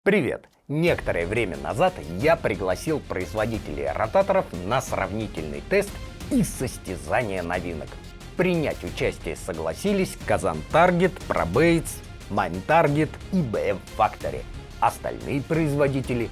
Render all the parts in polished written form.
Привет! Некоторое время назад я пригласил производителей ротаторов на сравнительный тест и состязание новинок. Принять участие согласились Kazan Target, ProBates, Mine Target и BM Factory. Остальные производители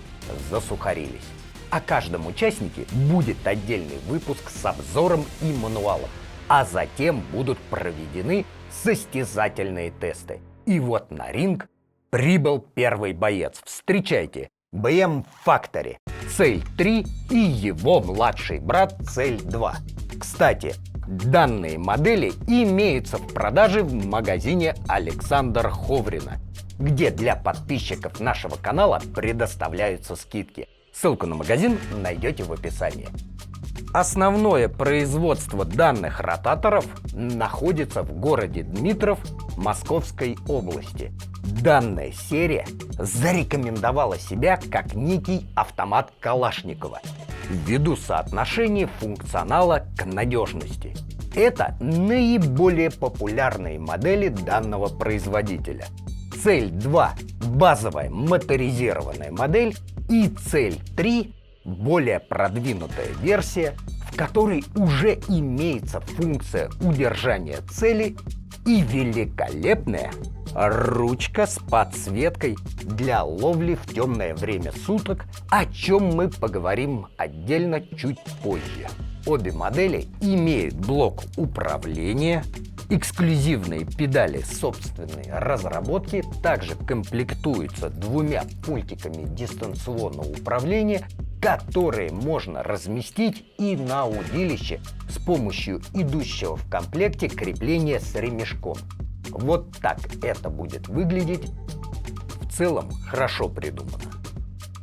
засухарились. О каждом участнике будет отдельный выпуск с обзором и мануалом, а затем будут проведены состязательные тесты. И вот на ринг прибыл первый боец. Встречайте, BM Factory, Цель 3 и его младший брат Цель 2. Кстати, данные модели имеются в продаже в магазине Александра Ховрина, где для подписчиков нашего канала предоставляются скидки. Ссылку на магазин найдете в описании. Основное производство данных ротаторов находится в городе Дмитров Московской области. Данная серия зарекомендовала себя как некий автомат Калашникова ввиду соотношения функционала к надежности. Это наиболее популярные модели данного производителя. Цель 2 – базовая моторизированная модель, и Цель 3 – более продвинутая версия, в которой уже имеется функция удержания цели и великолепная ручка с подсветкой для ловли в темное время суток, о чем мы поговорим отдельно чуть позже. Обе модели имеют блок управления, эксклюзивные педали собственной разработки, также комплектуются двумя пультиками дистанционного управления, которые можно разместить и на удилище с помощью идущего в комплекте крепления с ремешком. Вот так это будет выглядеть. В целом хорошо придумано.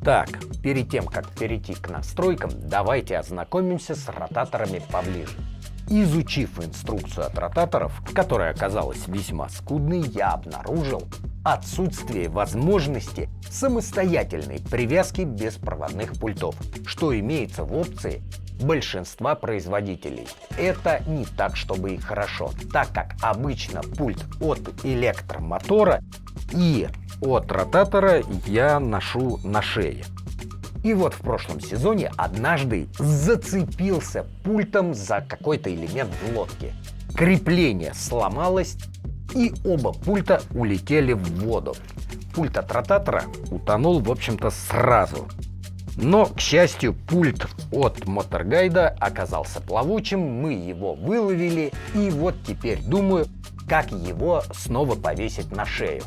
Так, перед тем, как перейти к настройкам, давайте ознакомимся с ротаторами поближе. Изучив инструкцию от ротаторов, которая оказалась весьма скудной, я обнаружил отсутствие возможности самостоятельной привязки беспроводных пультов, что имеется в опции большинства производителей. Это не так, чтобы и хорошо, так как обычно пульт от электромотора и от ротатора я ношу на шее. И вот в прошлом сезоне однажды зацепился пультом за какой-то элемент в лодке. Крепление сломалось, и оба пульта улетели в воду. Пульт от ротатора утонул, в общем-то, сразу. Но, к счастью, пульт от Мотор-Гайда оказался плавучим, мы его выловили, и вот теперь думаю, как его снова повесить на шею,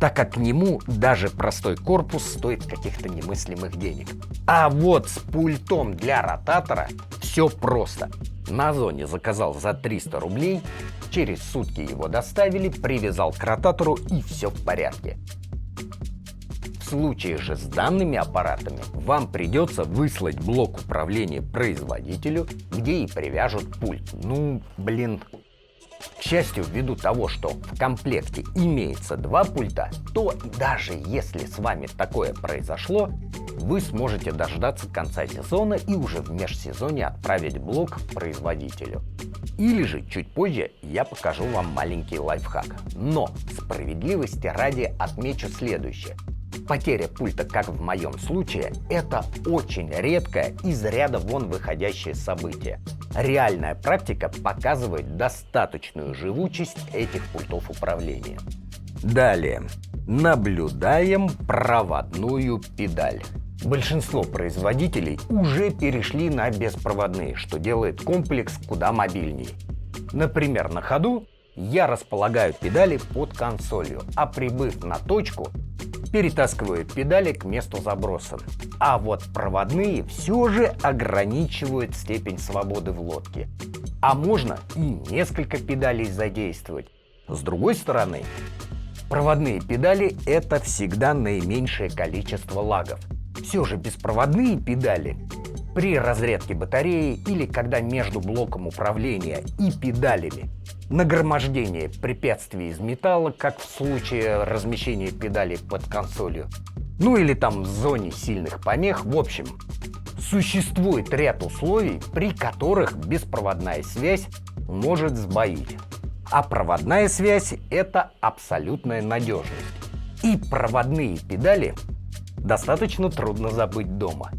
так как к нему даже простой корпус стоит каких-то немыслимых денег. А вот с пультом для ротатора все просто. На Озоне заказал за 300 рублей, через сутки его доставили, привязал к ротатору, и все в порядке. В случае же с данными аппаратами вам придется выслать блок управления производителю, где и привяжут пульт. К счастью, ввиду того, что в комплекте имеется два пульта, то даже если с вами такое произошло, вы сможете дождаться конца сезона и уже в межсезонье отправить блок производителю. Или же чуть позже я покажу вам маленький лайфхак. Но справедливости ради отмечу следующее. Потеря пульта, как в моем случае, это очень редкое, из ряда вон выходящее событие. Реальная практика показывает достаточную живучесть этих пультов управления. Далее. Наблюдаем проводную педаль. Большинство производителей уже перешли на беспроводные, что делает комплекс куда мобильнее. Например, на ходу я располагаю педали под консолью, а прибыв на точку, перетаскиваю педали к месту заброса. А вот проводные все же ограничивают степень свободы в лодке. А можно и несколько педалей задействовать. С другой стороны, проводные педали – это всегда наименьшее количество лагов. Все же беспроводные педали при разрядке батареи или когда между блоком управления и педалями нагромождение препятствий из металла, как в случае размещения педалей под консолью, или там в зоне сильных помех, в общем, существует ряд условий, при которых беспроводная связь может сбоить. А проводная связь – это абсолютная надежность. И проводные педали достаточно трудно забыть дома.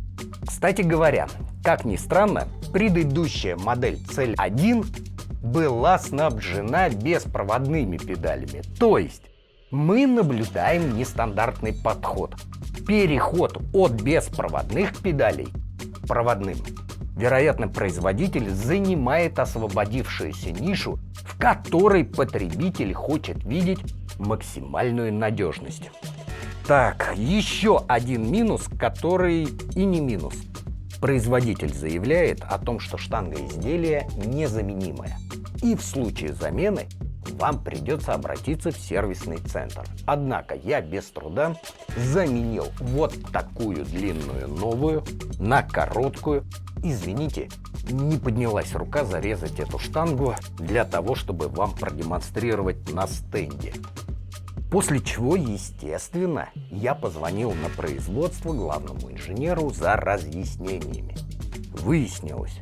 Кстати говоря, как ни странно, предыдущая модель Цель-1 была снабжена беспроводными педалями. То есть мы наблюдаем нестандартный подход. Переход от беспроводных педалей к проводным. Вероятно, производитель занимает освободившуюся нишу, в которой потребитель хочет видеть максимальную надежность. Так, еще один минус, который и не минус. Производитель заявляет о том, что штанга изделия незаменимая. И в случае замены вам придется обратиться в сервисный центр. Однако я без труда заменил вот такую длинную новую на короткую. Извините, не поднялась рука зарезать эту штангу для того, чтобы вам продемонстрировать на стенде. После чего, естественно, я позвонил на производство главному инженеру за разъяснениями. Выяснилось,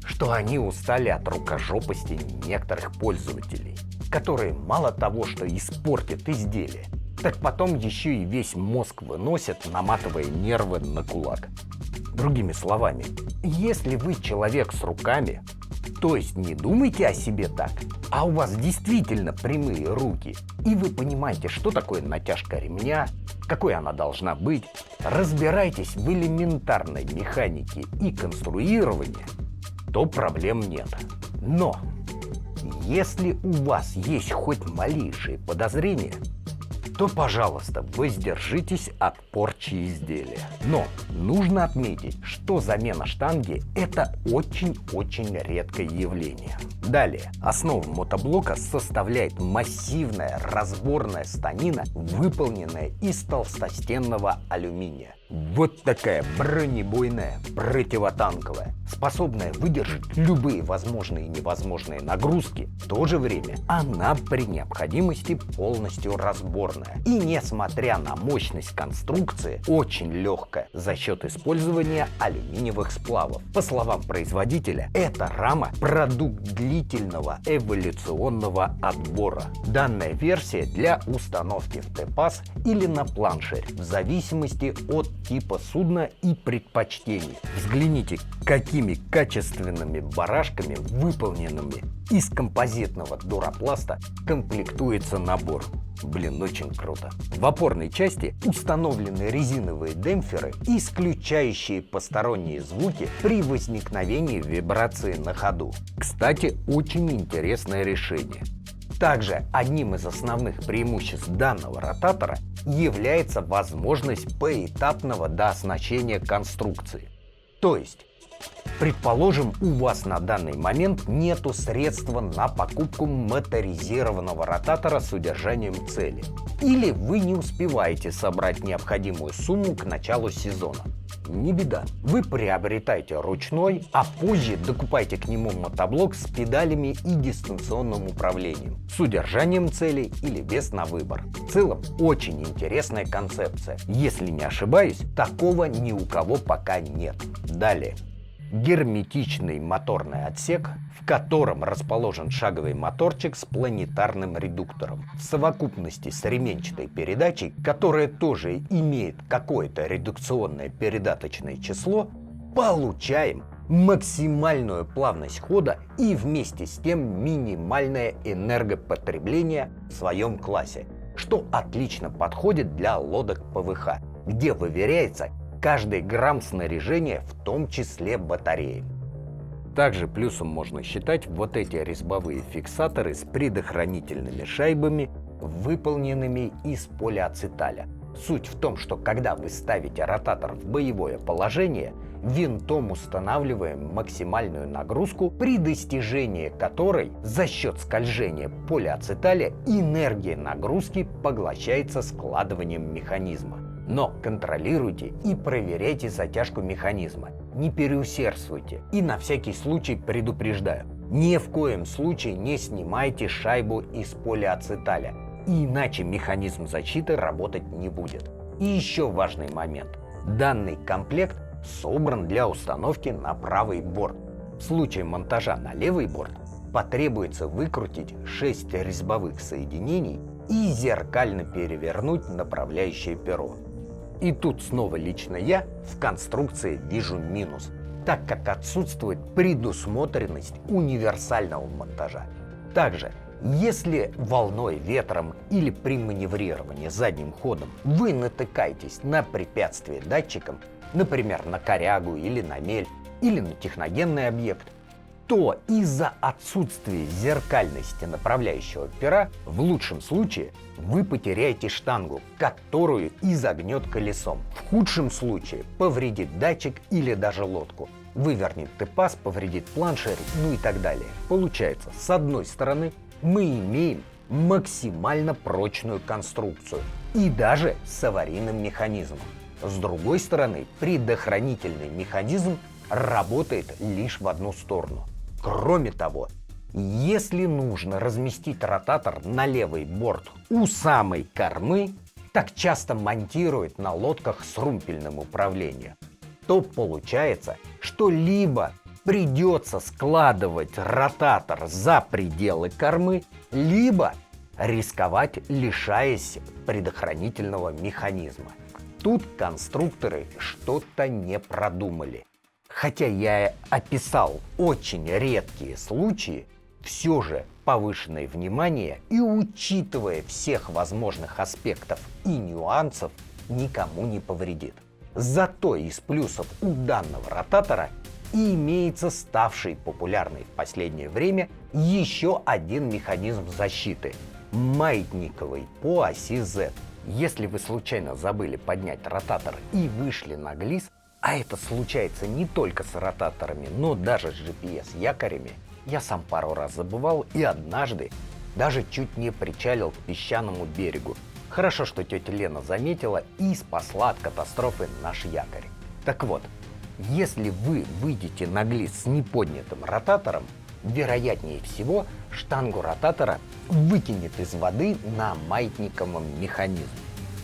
что они устали от рукожопости некоторых пользователей, которые мало того, что испортят изделие, так потом еще и весь мозг выносят, наматывая нервы на кулак. Другими словами, если вы человек с руками, то есть не думайте о себе так, а у вас действительно прямые руки, и вы понимаете, что такое натяжка ремня, какой она должна быть, разбирайтесь в элементарной механике и конструировании, то проблем нет. Но если у вас есть хоть малейшие подозрения, то, пожалуйста, воздержитесь от порчи изделия. Но нужно отметить, что замена штанги – это очень-очень редкое явление. Далее, основу мотоблока составляет массивная разборная станина, выполненная из толстостенного алюминия. Вот такая бронебойная, противотанковая, способная выдержать любые возможные и невозможные нагрузки. В то же время она при необходимости полностью разборная. И несмотря на мощность конструкции, очень легкая за счет использования алюминиевых сплавов. По словам производителя, эта рама – продукт длительного эволюционного отбора. Данная версия для установки в Т-паз или на планшере, в зависимости от типа судна и предпочтений. Взгляните, какими качественными барашками, выполненными из композитного дуропласта, комплектуется набор. Блин, очень круто. В опорной части установлены резиновые демпферы, исключающие посторонние звуки при возникновении вибрации на ходу. Кстати, очень интересное решение. Также одним из основных преимуществ данного ротатора является возможность поэтапного дооснащения конструкции. То есть, предположим, у вас на данный момент нету средства на покупку моторизированного ротатора с удержанием цели. Или вы не успеваете собрать необходимую сумму к началу сезона. Не беда, вы приобретаете ручной, а позже докупаете к нему мотоблок с педалями и дистанционным управлением, с удержанием целей или без на выбор. В целом, очень интересная концепция. Если не ошибаюсь, такого ни у кого пока нет. Далее. Герметичный моторный отсек, в котором расположен шаговый моторчик с планетарным редуктором. В совокупности с ременчатой передачей, которая тоже имеет какое-то редукционное передаточное число, получаем максимальную плавность хода и вместе с тем минимальное энергопотребление в своем классе, что отлично подходит для лодок ПВХ, где выверяется каждый грамм снаряжения, в том числе батареи. Также плюсом можно считать вот эти резьбовые фиксаторы с предохранительными шайбами, выполненными из полиацеталя. Суть в том, что когда вы ставите ротатор в боевое положение, винтом устанавливаем максимальную нагрузку, при достижении которой за счет скольжения полиацеталя энергия нагрузки поглощается складыванием механизма. Но контролируйте и проверяйте затяжку механизма. Не переусердствуйте. И на всякий случай предупреждаю. Ни в коем случае не снимайте шайбу из полиацеталя. Иначе механизм защиты работать не будет. И еще важный момент. Данный комплект собран для установки на правый борт. В случае монтажа на левый борт потребуется выкрутить 6 резьбовых соединений и зеркально перевернуть направляющее перо. И тут снова лично я в конструкции вижу минус, так как отсутствует предусмотренность универсального монтажа. Также, если волной, ветром или при маневрировании задним ходом вы натыкаетесь на препятствие датчиком, например, на корягу или на мель, или на техногенный объект, то из-за отсутствия зеркальности направляющего пера в лучшем случае вы потеряете штангу, которую изогнет колесом. В худшем случае повредит датчик или даже лодку. Вывернет ТПАС, повредит планшер, ну и так далее. Получается, с одной стороны, мы имеем максимально прочную конструкцию и даже с аварийным механизмом. С другой стороны, предохранительный механизм работает лишь в одну сторону. Кроме того, если нужно разместить ротатор на левый борт у самой кормы, так часто монтируют на лодках с румпельным управлением, то получается, что либо придется складывать ротатор за пределы кормы, либо рисковать, лишаясь предохранительного механизма. Тут конструкторы что-то не продумали. Хотя я описал очень редкие случаи, все же повышенное внимание и учитывая всех возможных аспектов и нюансов никому не повредит. Зато из плюсов у данного ротатора имеется ставший популярный в последнее время еще один механизм защиты – маятниковый по оси Z. Если вы случайно забыли поднять ротатор и вышли на глиз, а это случается не только с ротаторами, но даже с GPS-якорями. Я сам пару раз забывал и однажды даже чуть не причалил к песчаному берегу. Хорошо, что тетя Лена заметила и спасла от катастрофы наш якорь. Так вот, если вы выйдете на глиз с неподнятым ротатором, вероятнее всего штангу ротатора выкинет из воды на маятниковом механизме.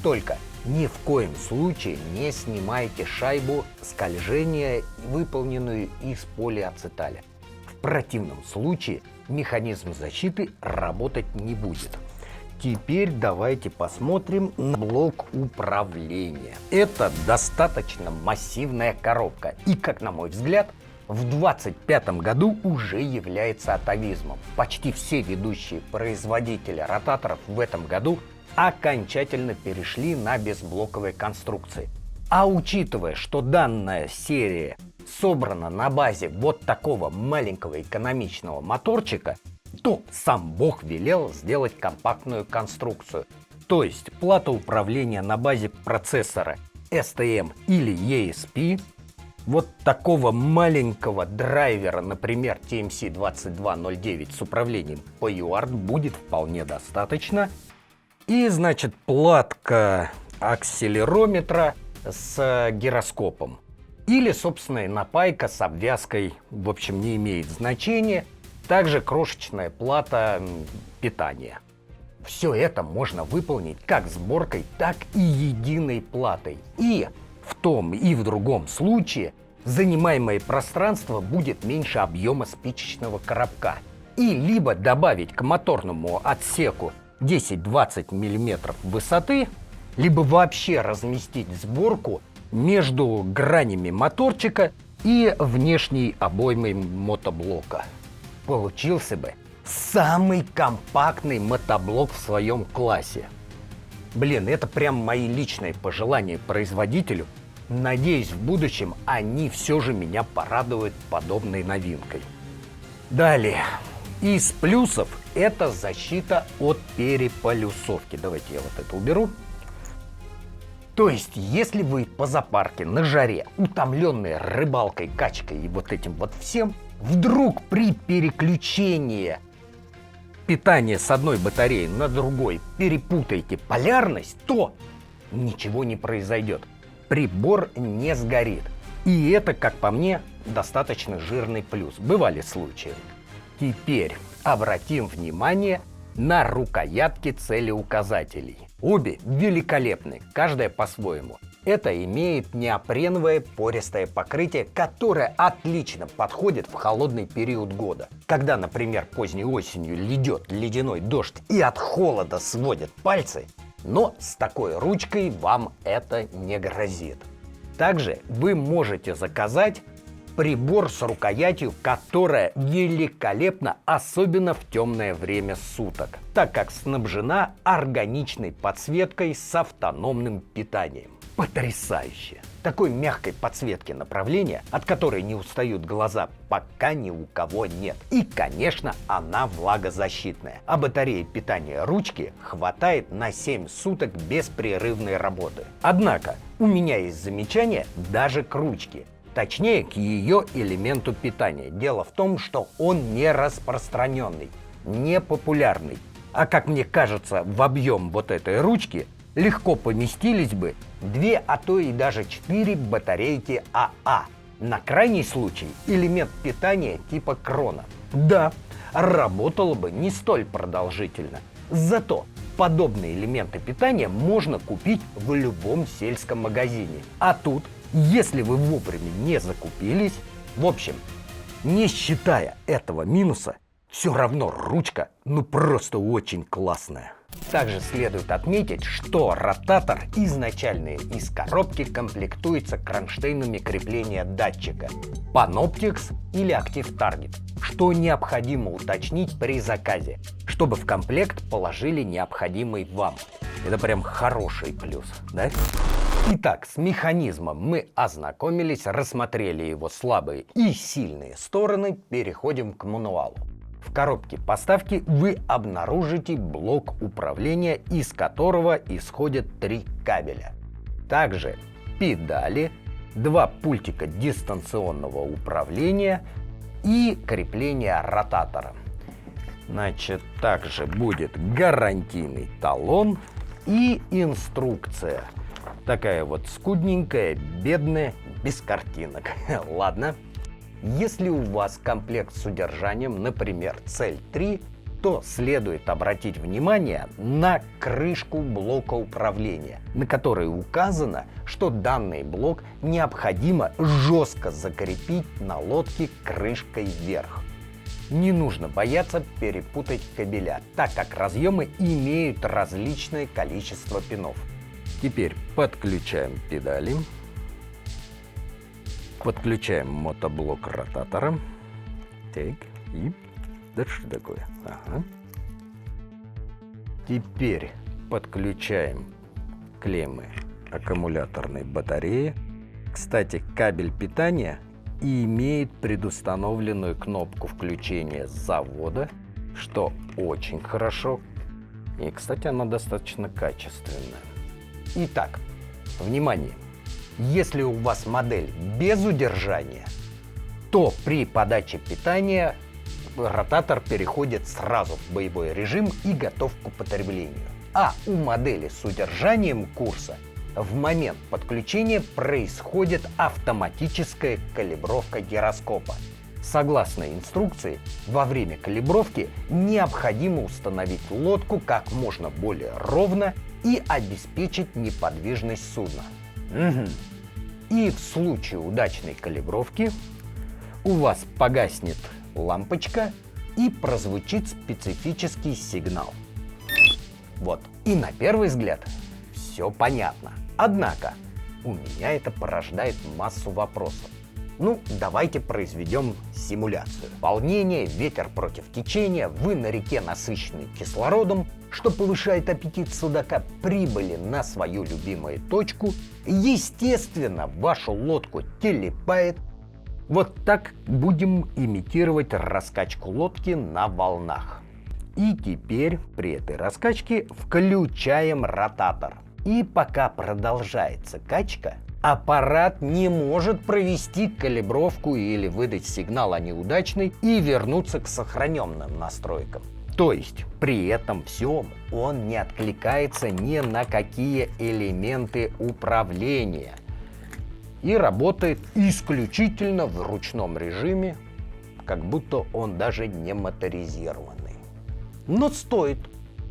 Только ни в коем случае не снимайте шайбу скольжения, выполненную из полиацеталя. В противном случае механизм защиты работать не будет. Теперь давайте посмотрим на блок управления. Это достаточно массивная коробка и, как на мой взгляд, в 2025 году уже является атовизмом. Почти все ведущие производители ротаторов в этом году окончательно перешли на безблоковые конструкции. А учитывая, что данная серия собрана на базе вот такого маленького экономичного моторчика, то сам Бог велел сделать компактную конструкцию. То есть плата управления на базе процессора STM или ESP, вот такого маленького драйвера, например, TMC2209 с управлением по UART будет вполне достаточно. И, значит, платка акселерометра с гироскопом. Или собственная напайка с обвязкой, в общем, не имеет значения. Также крошечная плата питания. Все это можно выполнить как сборкой, так и единой платой. И в том и в другом случае занимаемое пространство будет меньше объема спичечного коробка. И либо добавить к моторному отсеку 10-20 мм высоты, либо вообще разместить сборку между гранями моторчика и внешней обоймой мотоблока. Получился бы самый компактный мотоблок в своем классе. Блин, это прям мои личные пожелания производителю. Надеюсь, в будущем они все же меня порадуют подобной новинкой. Далее. Из плюсов это защита от переполюсовки. Давайте я вот это уберу. То есть, если вы по запарке на жаре, утомленные рыбалкой, качкой и вот этим вот всем, вдруг при переключении питания с одной батареи на другой перепутаете полярность, то ничего не произойдет. Прибор не сгорит. И это, как по мне, достаточно жирный плюс. Бывали случаи. Теперь обратим внимание на рукоятки целеуказателей. Обе великолепны, каждая по-своему. Это имеет неопреновое пористое покрытие, которое отлично подходит в холодный период года. Когда, например, поздней осенью идет ледяной дождь и от холода сводят пальцы, Но с такой ручкой вам это не грозит. Также вы можете заказать прибор с рукоятью, которая великолепна, особенно в темное время суток, так как снабжена органичной подсветкой с автономным питанием. Потрясающе! Такой мягкой подсветки направления, от которой не устают глаза, пока ни у кого нет. И, конечно, она влагозащитная. А батареи питания ручки хватает на 7 суток беспрерывной работы. Однако, у меня есть замечание даже к ручке. Точнее, к ее элементу питания. Дело в том, что он не распространенный, не популярный. А как мне кажется, в объем вот этой ручки легко поместились бы 2, а то и даже 4 батарейки АА. На крайний случай элемент питания типа крона. Да, работало бы не столь продолжительно. Зато подобные элементы питания можно купить в любом сельском магазине. А тут, если вы вовремя не закупились, в общем, не считая этого минуса, все равно ручка просто очень классная. Также следует отметить, что ротатор изначально из коробки комплектуется кронштейнами крепления датчика Panoptix или Active Target, что необходимо уточнить при заказе, чтобы в комплект положили необходимый вам. Это прям хороший плюс, да? Итак, с механизмом мы ознакомились, рассмотрели его слабые и сильные стороны, переходим к мануалу. В коробке поставки вы обнаружите блок управления, из которого исходят 3 кабеля. Также педали, 2 пультика дистанционного управления и крепление ротатора. Значит, также будет гарантийный талон и инструкция. Такая вот скудненькая, бедная, без картинок. Ладно. Если у вас комплект с удержанием, например, цель 3, то следует обратить внимание на крышку блока управления, на которой указано, что данный блок необходимо жестко закрепить на лодке крышкой вверх. Не нужно бояться перепутать кабеля, так как разъемы имеют различное количество пинов. Теперь подключаем педали. Подключаем мотоблок ротатора. Так, и... Да что такое? Ага. Теперь подключаем клеммы аккумуляторной батареи. Кстати, кабель питания имеет предустановленную кнопку включения с завода, что очень хорошо. И, кстати, она достаточно качественная. Итак, внимание! Если у вас модель без удержания, то при подаче питания ротатор переходит сразу в боевой режим и готов к употреблению. А у модели с удержанием курса в момент подключения происходит автоматическая калибровка гироскопа. Согласно инструкции, во время калибровки необходимо установить лодку как можно более ровно и обеспечить неподвижность судна. И в случае удачной калибровки у вас погаснет лампочка и прозвучит специфический сигнал. Вот. И на первый взгляд все понятно. Однако у меня это порождает массу вопросов. Давайте произведем симуляцию. Волнение, ветер против течения, вы на реке, насыщенной кислородом, что повышает аппетит судака, прибыли на свою любимую точку. Естественно, вашу лодку телепает. Вот так будем имитировать раскачку лодки на волнах. И теперь при этой раскачке включаем ротатор. И пока продолжается качка, аппарат не может провести калибровку или выдать сигнал о неудачной и вернуться к сохраненным настройкам. То есть при этом всем он не откликается ни на какие элементы управления и работает исключительно в ручном режиме, как будто он даже не моторизированный. Но стоит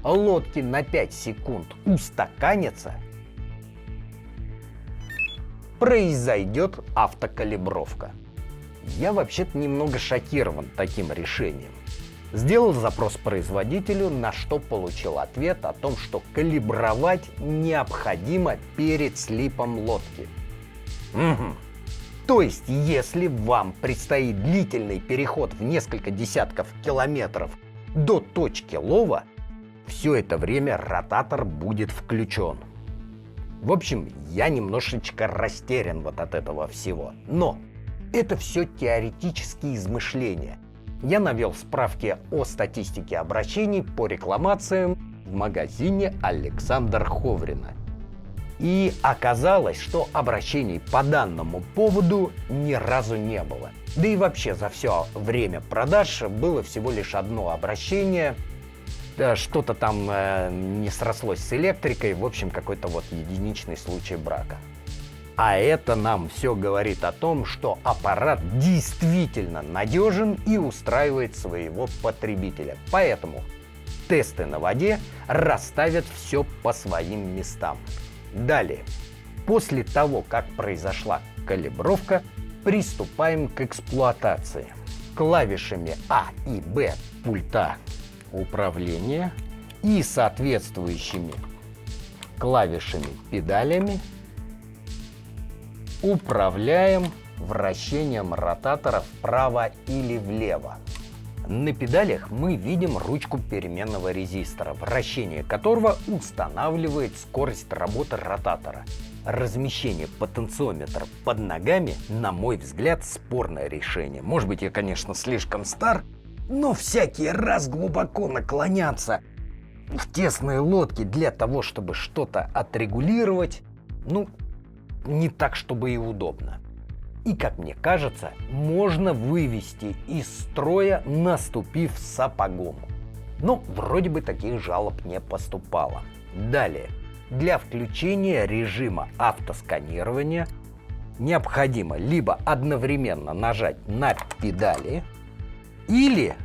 лодке на 5 секунд устаканиться, произойдет автокалибровка. Я вообще-то немного шокирован таким решением. Сделал запрос производителю, на что получил ответ о том, что калибровать необходимо перед слипом лодки. Угу. То есть, если вам предстоит длительный переход в несколько десятков километров до точки лова, все это время ротатор будет включен. В общем, я немножечко растерян вот от этого всего. Но это все теоретические измышления. Я навел справки о статистике обращений по рекламациям в магазине Александр Ховрина. И оказалось, что обращений по данному поводу ни разу не было. Да и вообще за все время продаж было всего лишь одно обращение. Что-то там не срослось с электрикой, в общем, какой-то вот единичный случай брака. А это нам все говорит о том, что аппарат действительно надежен и устраивает своего потребителя. Поэтому тесты на воде расставят все по своим местам. Далее, после того, как произошла калибровка, приступаем к эксплуатации. Клавишами А и Б пульта управления и соответствующими клавишами-педалями управляем вращением ротатора вправо или влево. На педалях мы видим ручку переменного резистора, вращение которого устанавливает скорость работы ротатора. Размещение потенциометра под ногами, на мой взгляд, спорное решение. Может быть, я, конечно, слишком стар, но всякий раз глубоко наклоняться в тесные лодки для того, чтобы что-то отрегулировать, не так, чтобы и удобно. И, как мне кажется, можно вывести из строя, наступив сапогом. Но вроде бы таких жалоб не поступало. Далее. Для включения режима автосканирования необходимо либо одновременно нажать на педали или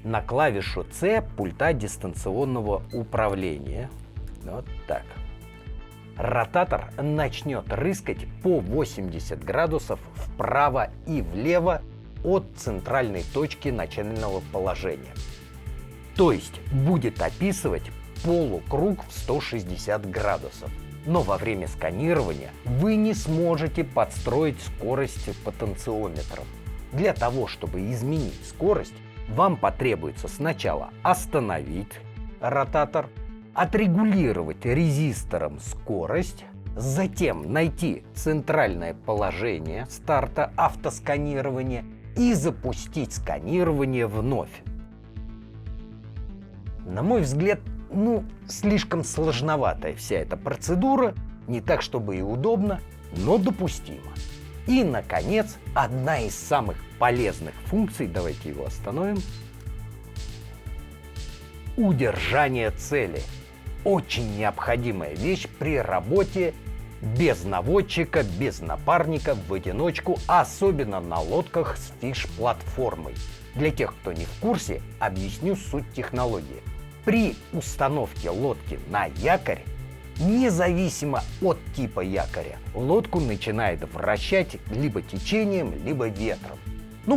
на клавишу C пульта дистанционного управления. Вот так. Ротатор начнет рыскать по 80 градусов вправо и влево от центральной точки начального положения. То есть будет описывать полукруг в 160 градусов. Но во время сканирования вы не сможете подстроить скорость потенциометром. Для того, чтобы изменить скорость, вам потребуется сначала остановить ротатор, отрегулировать резистором скорость, затем найти центральное положение старта автосканирования и запустить сканирование вновь. На мой взгляд, слишком сложноватая вся эта процедура, не так чтобы и удобно, но допустимо. И, наконец, одна из самых полезных функций, давайте его остановим, удержание цели. Очень необходимая вещь при работе без наводчика, без напарника, в одиночку, особенно на лодках с фиш-платформой. Для тех, кто не в курсе, объясню суть технологии. При установке лодки на якорь, независимо от типа якоря, лодку начинает вращать либо течением, либо ветром.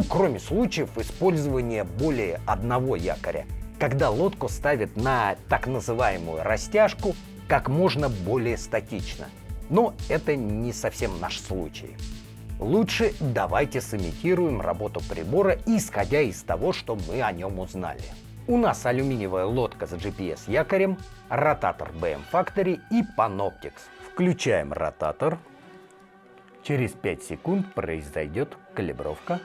Кроме случаев использования более одного якоря, когда лодку ставят на так называемую растяжку как можно более статично. Но это не совсем наш случай. Лучше давайте сымитируем работу прибора, исходя из того, что мы о нем узнали. У нас алюминиевая лодка с GPS-якорем, ротатор BM Factory и Panoptix. Включаем ротатор. Через 5 секунд произойдет калибровка.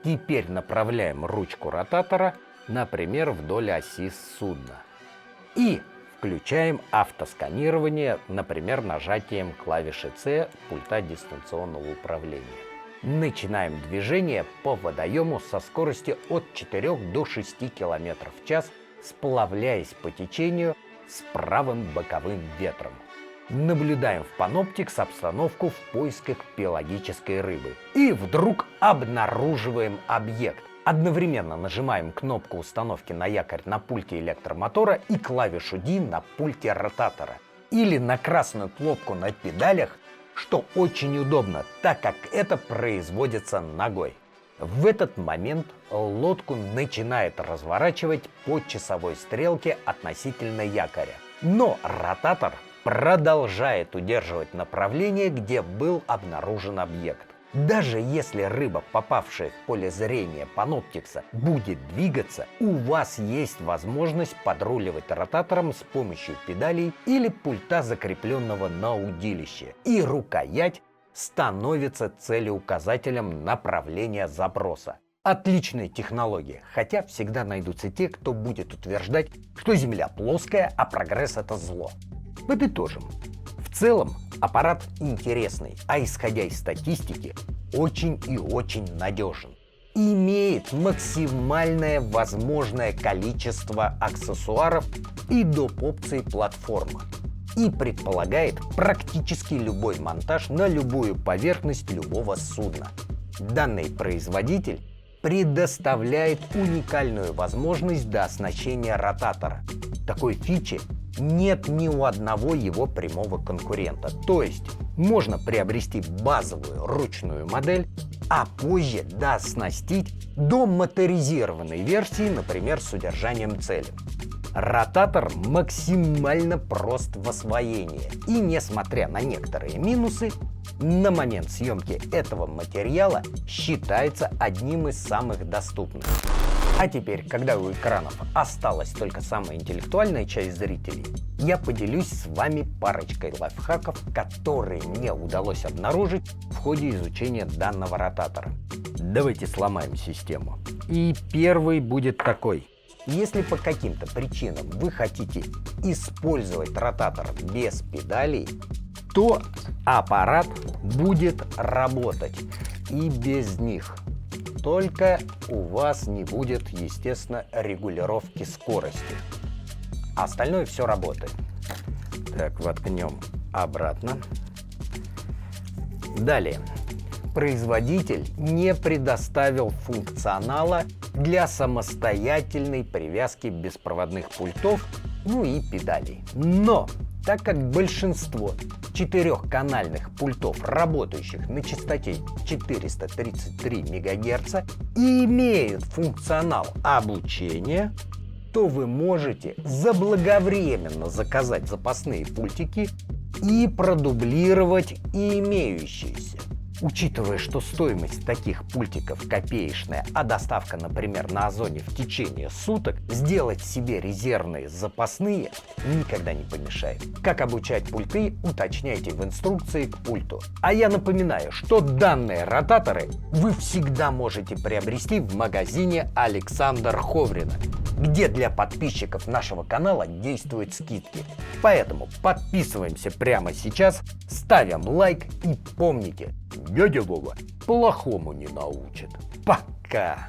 Теперь направляем ручку ротатора, например, вдоль оси судна. И включаем автосканирование, например, нажатием клавиши C пульта дистанционного управления. Начинаем движение по водоему со скоростью от 4 до 6 км в час, сплавляясь по течению с правым боковым ветром. Наблюдаем в Panoptix обстановку в поисках пелагической рыбы. И вдруг обнаруживаем объект. Одновременно нажимаем кнопку установки на якорь на пульте электромотора и клавишу D на пульте ротатора. Или на красную кнопку на педалях, что очень удобно, так как это производится ногой. В этот момент лодку начинает разворачивать по часовой стрелке относительно якоря. Но ротатор продолжает удерживать направление, где был обнаружен объект. Даже если рыба, попавшая в поле зрения паноптикса, будет двигаться, у вас есть возможность подруливать ротатором с помощью педалей или пульта, закрепленного на удилище, и рукоять становится целеуказателем направления заброса. Отличная технология, хотя всегда найдутся те, кто будет утверждать, что Земля плоская, а прогресс — это зло. Подытожим. В целом аппарат интересный, а исходя из статистики, очень и очень надежен. Имеет максимальное возможное количество аксессуаров и доп. Опций платформы. И предполагает практически любой монтаж на любую поверхность любого судна. Данный производитель предоставляет уникальную возможность дооснащения ротатора. Такой фичи нет ни у одного его прямого конкурента. То есть можно приобрести базовую ручную модель, а позже дооснастить до моторизированной версии, например, с удержанием цели. Ротатор максимально прост в освоении, и несмотря на некоторые минусы, на момент съемки этого материала считается одним из самых доступных. А теперь, когда у экранов осталась только самая интеллектуальная часть зрителей, я поделюсь с вами парочкой лайфхаков, которые мне удалось обнаружить в ходе изучения данного ротатора. Давайте сломаем систему. И первый будет такой. Если по каким-то причинам вы хотите использовать ротатор без педалей, то аппарат будет работать и без них. Только у вас не будет, естественно, регулировки скорости. Остальное все работает. Так, воткнем обратно. Далее. Производитель не предоставил функционала для самостоятельной привязки беспроводных пультов, ну и педалей. Но так как большинство четырехканальных пультов, работающих на частоте 433 МГц, имеют функционал обучения, то вы можете заблаговременно заказать запасные пультики и продублировать имеющиеся. Учитывая, что стоимость таких пультиков копеечная, а доставка, например, на Озоне в течение суток, сделать себе резервные запасные никогда не помешает. Как обучать пульты, уточняйте в инструкции к пульту. А я напоминаю, что данные ротаторы вы всегда можете приобрести в магазине Александр Ховрина, где для подписчиков нашего канала действуют скидки. Поэтому подписываемся прямо сейчас, ставим лайк и помните, дядя Вова плохому не научит. Пока!